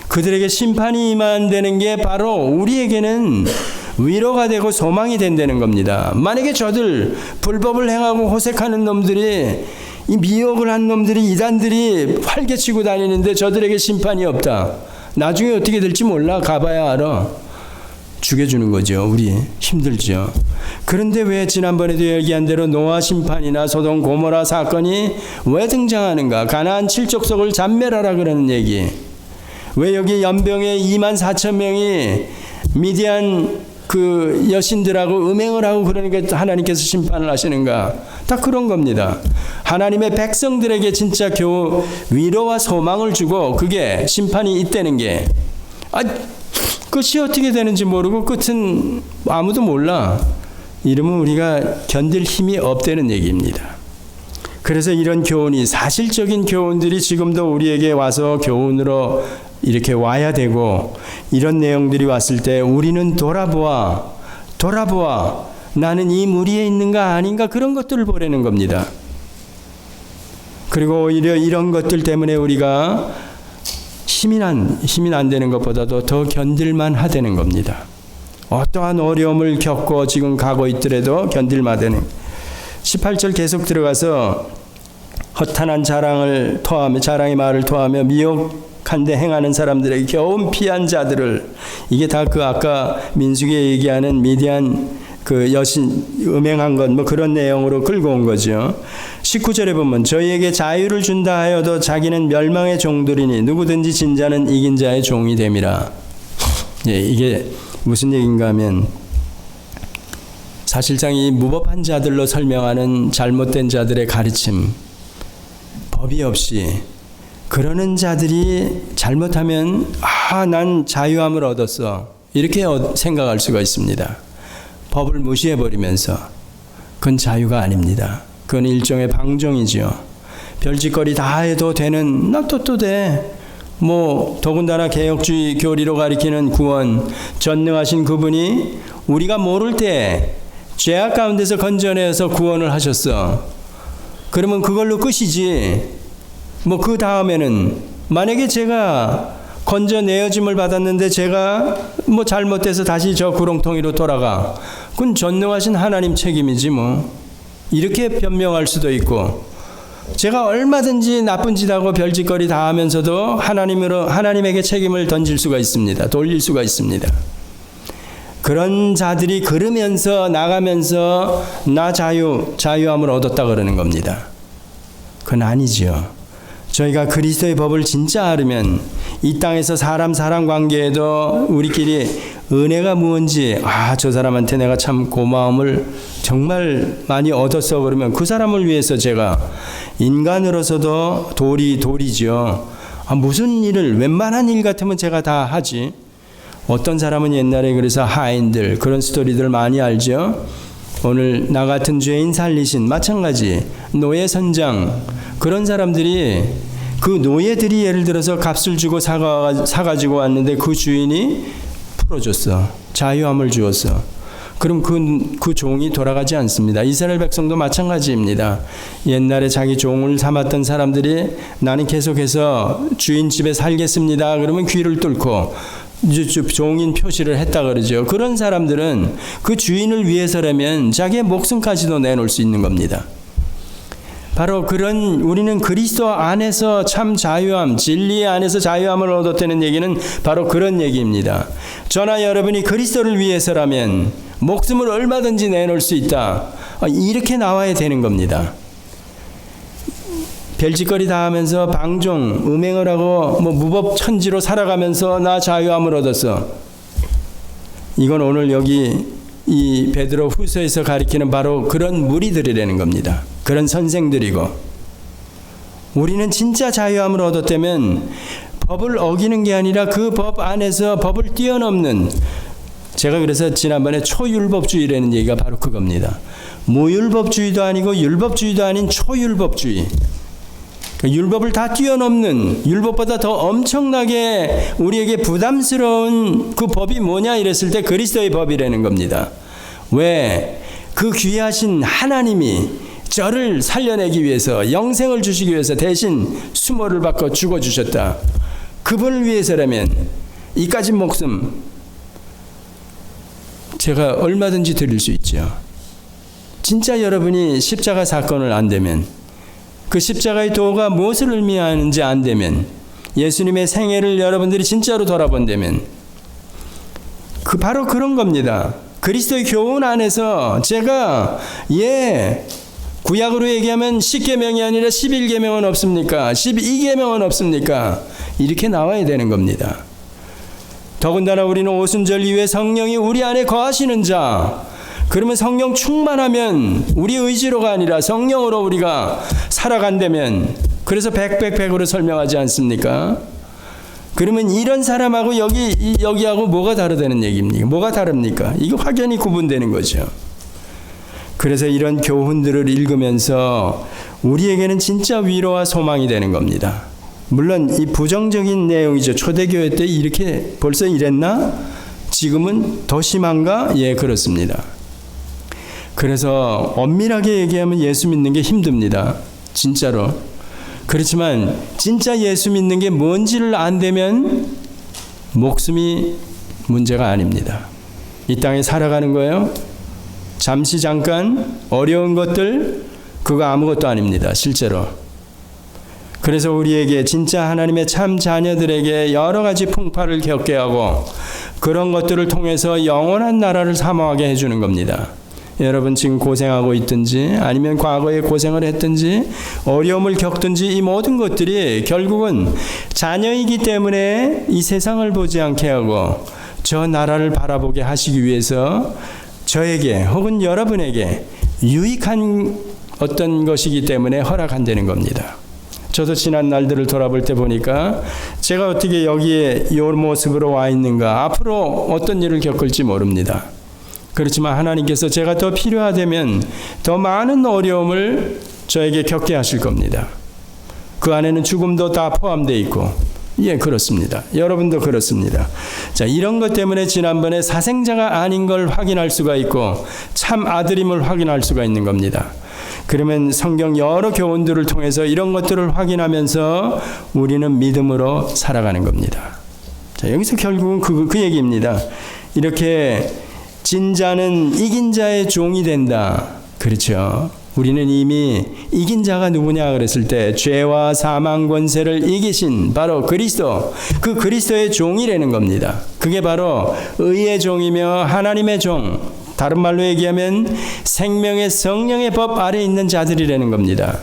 그들에게 심판이 임한다는 게 바로 우리에게는 위로가 되고 소망이 된다는 겁니다. 만약에 저들 불법을 행하고 호색하는 놈들이, 이 미혹을 한 놈들이, 이단들이 활개치고 다니는데 저들에게 심판이 없다. 나중에 어떻게 될지 몰라. 가봐야 알아. 죽여주는 거죠. 우리 힘들죠. 그런데 왜 지난번에도 얘기한 대로 노아 심판이나 소돔 고모라 사건이 왜 등장하는가? 가나안 칠족속을 잠멸하라 그러는 얘기. 왜 여기 연병에 2만 4천 명이 미디안 그 여신들하고 음행을 하고 그러니까 하나님께서 심판을 하시는가? 다 그런 겁니다. 하나님의 백성들에게 진짜 위로와 소망을 주고 그게 심판이 있다는 게 끝이 어떻게 되는지 모르고 끝은 아무도 몰라. 이러면 우리가 견딜 힘이 없다는 얘기입니다. 그래서 이런 교훈이 사실적인 교훈들이 지금도 우리에게 와서 교훈으로 이렇게 와야 되고 이런 내용들이 왔을 때 우리는 돌아보아 나는 이 무리에 있는가 아닌가 그런 것들을 보라는 겁니다. 그리고 오히려 이런 것들 때문에 우리가 힘이 안 되는 것보다도 더 견딜만 하다는 겁니다. 어떠한 어려움을 겪고 지금 가고 있더라도 견딜만 하다는 18절 계속 들어가서 허탄한 자랑의 말을 토하며 미혹한데 행하는 사람들에게 겨우 피한 자들을 이게 다 그 아까 민수기에 얘기하는 미디안 그 여신 음행한 것 뭐 그런 내용으로 끌고 온 거죠. 19절에 보면 저희에게 자유를 준다 하여도 자기는 멸망의 종들이니 누구든지 진 자는 이긴 자의 종이 됨이라. 예, 이게 무슨 얘기인가 하면 사실상 이 무법한 자들로 설명하는 잘못된 자들의 가르침, 법이 없이 그러는 자들이 잘못하면 난 자유함을 얻었어 이렇게 생각할 수가 있습니다. 법을 무시해버리면서 그건 자유가 아닙니다. 그건 일종의 방종이지요. 별짓거리 다 해도 되는 또 돼. 뭐 더군다나 개혁주의 교리로 가리키는 구원 전능하신 그분이 우리가 모를 때 죄악 가운데서 건져내서 구원을 하셨어. 그러면 그걸로 끝이지. 뭐 그 다음에는 만약에 제가 건져내어짐을 받았는데 제가 뭐 잘못돼서 다시 저 구렁텅이로 돌아가. 그건 전능하신 하나님 책임이지 뭐. 이렇게 변명할 수도 있고 제가 얼마든지 나쁜 짓하고 별짓거리 다 하면서도 하나님에게 책임을 던질 수가 있습니다. 돌릴 수가 있습니다. 그런 자들이 걸으면서 나가면서 나 자유함을 얻었다 그러는 겁니다. 그건 아니죠. 저희가 그리스도의 법을 진짜 알으면 이 땅에서 사람 관계에도 우리끼리 은혜가 무언지 저 사람한테 내가 참 고마움을 정말 많이 얻었어 그러면 그 사람을 위해서 제가 인간으로서도 도리죠. 무슨 일을 웬만한 일 같으면 제가 다 하지. 어떤 사람은 옛날에 그래서 하인들 그런 스토리들 많이 알죠. 오늘 나 같은 죄인 살리신 마찬가지 노예 선장 그런 사람들이 그 노예들이 예를 들어서 값을 주고 사가지고 왔는데 그 주인이 풀어줬어. 자유함을 주었어. 그럼 그 종이 돌아가지 않습니다. 이스라엘 백성도 마찬가지입니다. 옛날에 자기 종을 삼았던 사람들이 나는 계속해서 주인 집에 살겠습니다. 그러면 귀를 뚫고 종인 표시를 했다 그러죠. 그런 사람들은 그 주인을 위해서라면 자기의 목숨까지도 내놓을 수 있는 겁니다. 바로 우리는 그리스도 안에서 참 자유함, 진리 안에서 자유함을 얻었다는 얘기는 바로 그런 얘기입니다. 저나 여러분이 그리스도를 위해서라면 목숨을 얼마든지 내놓을 수 있다. 이렇게 나와야 되는 겁니다. 별짓거리 다 하면서 방종, 음행을 하고 무법 천지로 살아가면서 나 자유함을 얻었어. 이건 오늘 여기 이 베드로 후서에서 가리키는 바로 그런 무리들이라는 겁니다. 그런 선생들이고 우리는 진짜 자유함을 얻었다면 법을 어기는 게 아니라 그 법 안에서 법을 뛰어넘는 제가 그래서 지난번에 초율법주의라는 얘기가 바로 그겁니다. 무율법주의도 아니고 율법주의도 아닌 초율법주의. 율법을 다 뛰어넘는 율법보다 더 엄청나게 우리에게 부담스러운 그 법이 뭐냐 이랬을 때 그리스도의 법이라는 겁니다. 왜? 그 귀하신 하나님이 저를 살려내기 위해서 영생을 주시기 위해서 대신 수모를 받고 죽어주셨다. 그분을 위해서라면 이까지 목숨 제가 얼마든지 드릴 수 있죠. 진짜 여러분이 십자가 사건을 안 되면 그 십자가의 도가 무엇을 의미하는지 안 되면 예수님의 생애를 여러분들이 진짜로 돌아본다면 바로 그런 겁니다. 그리스도의 교훈 안에서 제가 구약으로 얘기하면 10계명이 아니라 11계명은 없습니까? 12계명은 없습니까? 이렇게 나와야 되는 겁니다. 더군다나 우리는 오순절 이후에 성령이 우리 안에 거하시는 자, 그러면 성령 충만하면 우리 의지로가 아니라 성령으로 우리가 살아간다면, 그래서 백으로 설명하지 않습니까? 그러면 이런 사람하고 여기하고 뭐가 다르다는 얘기입니까? 뭐가 다릅니까? 이거 확연히 구분되는 거죠. 그래서 이런 교훈들을 읽으면서 우리에게는 진짜 위로와 소망이 되는 겁니다. 물론 이 부정적인 내용이죠. 초대교회 때 이렇게 벌써 이랬나? 지금은 더 심한가? 예, 그렇습니다. 그래서 엄밀하게 얘기하면 예수 믿는 게 힘듭니다. 진짜로. 그렇지만 진짜 예수 믿는 게 뭔지를 안되면 목숨이 문제가 아닙니다. 이 땅에 살아가는 거예요. 잠시 잠깐 어려운 것들, 그거 아무것도 아닙니다. 실제로. 그래서 우리에게 진짜 하나님의 참 자녀들에게 여러 가지 풍파를 겪게 하고 그런 것들을 통해서 영원한 나라를 사모하게 해주는 겁니다. 여러분 지금 고생하고 있든지 아니면 과거에 고생을 했든지 어려움을 겪든지 이 모든 것들이 결국은 자녀이기 때문에 이 세상을 보지 않게 하고 저 나라를 바라보게 하시기 위해서 저에게 혹은 여러분에게 유익한 어떤 것이기 때문에 허락한다는 겁니다. 저도 지난 날들을 돌아볼 때 보니까 제가 어떻게 여기에 이 모습으로 와 있는가, 앞으로 어떤 일을 겪을지 모릅니다. 그렇지만 하나님께서 제가 더 필요하다면 더 많은 어려움을 저에게 겪게 하실 겁니다. 그 안에는 죽음도 다 포함되어 있고, 예, 그렇습니다. 여러분도 그렇습니다. 자, 이런 것 때문에 지난번에 사생자가 아닌 걸 확인할 수가 있고 참 아들임을 확인할 수가 있는 겁니다. 그러면 성경 여러 교훈들을 통해서 이런 것들을 확인하면서 우리는 믿음으로 살아가는 겁니다. 자, 여기서 결국은 그 얘기입니다. 이렇게 진자는 이긴 자의 종이 된다. 그렇죠. 우리는 이미 이긴 자가 누구냐 그랬을 때 죄와 사망 권세를 이기신 바로 그리스도, 그 그리스도의 종이라는 겁니다. 그게 바로 의의 종이며 하나님의 종, 다른 말로 얘기하면 생명의 성령의 법 아래 있는 자들이라는 겁니다.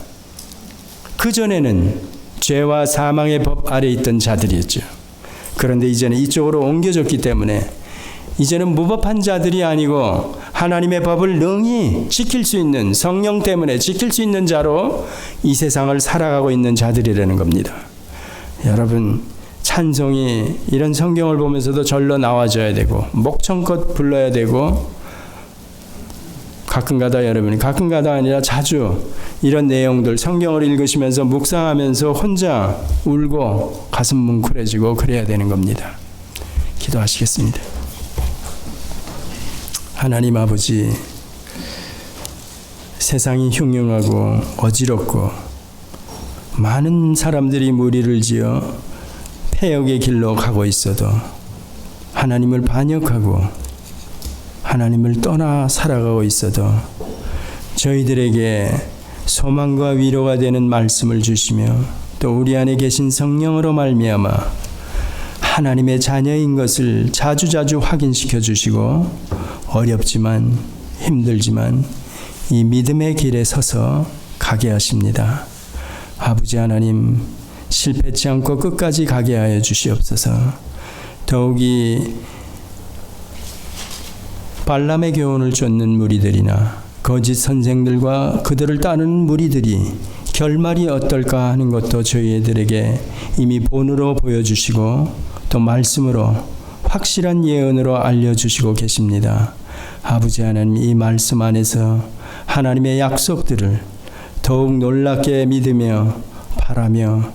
그전에는 죄와 사망의 법 아래 있던 자들이었죠. 그런데 이제는 이쪽으로 옮겨졌기 때문에 이제는 무법한 자들이 아니고 하나님의 법을 능히 지킬 수 있는, 성령 때문에 지킬 수 있는 자로 이 세상을 살아가고 있는 자들이라는 겁니다. 여러분, 찬송이 이런 성경을 보면서도 절로 나와줘야 되고 목청껏 불러야 되고, 가끔가다 여러분이, 가끔가다 아니라 자주 이런 내용들 성경을 읽으시면서 묵상하면서 혼자 울고 가슴 뭉클해지고 그래야 되는 겁니다. 기도하시겠습니다. 하나님 아버지, 세상이 흉흉하고 어지럽고 많은 사람들이 무리를 지어 폐역의 길로 가고 있어도 하나님을 반역하고 하나님을 떠나 살아가고 있어도 저희들에게 소망과 위로가 되는 말씀을 주시며 또 우리 안에 계신 성령으로 말미암아 하나님의 자녀인 것을 자주자주 확인시켜 주시고 어렵지만 힘들지만 이 믿음의 길에 서서 가게 하십니다. 아버지 하나님, 실패치 않고 끝까지 가게 하여 주시옵소서. 더욱이 발람의 교훈을 쫓는 무리들이나 거짓 선생들과 그들을 따르는 무리들이 결말이 어떨까 하는 것도 저희들에게 이미 본으로 보여주시고 또 말씀으로 확실한 예언으로 알려주시고 계십니다. 아버지 하나님, 이 말씀 안에서 하나님의 약속들을 더욱 놀랍게 믿으며 바라며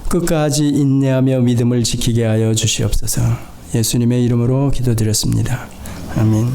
끝까지 인내하며 믿음을 지키게 하여 주시옵소서. 예수님의 이름으로 기도드렸습니다. 아멘.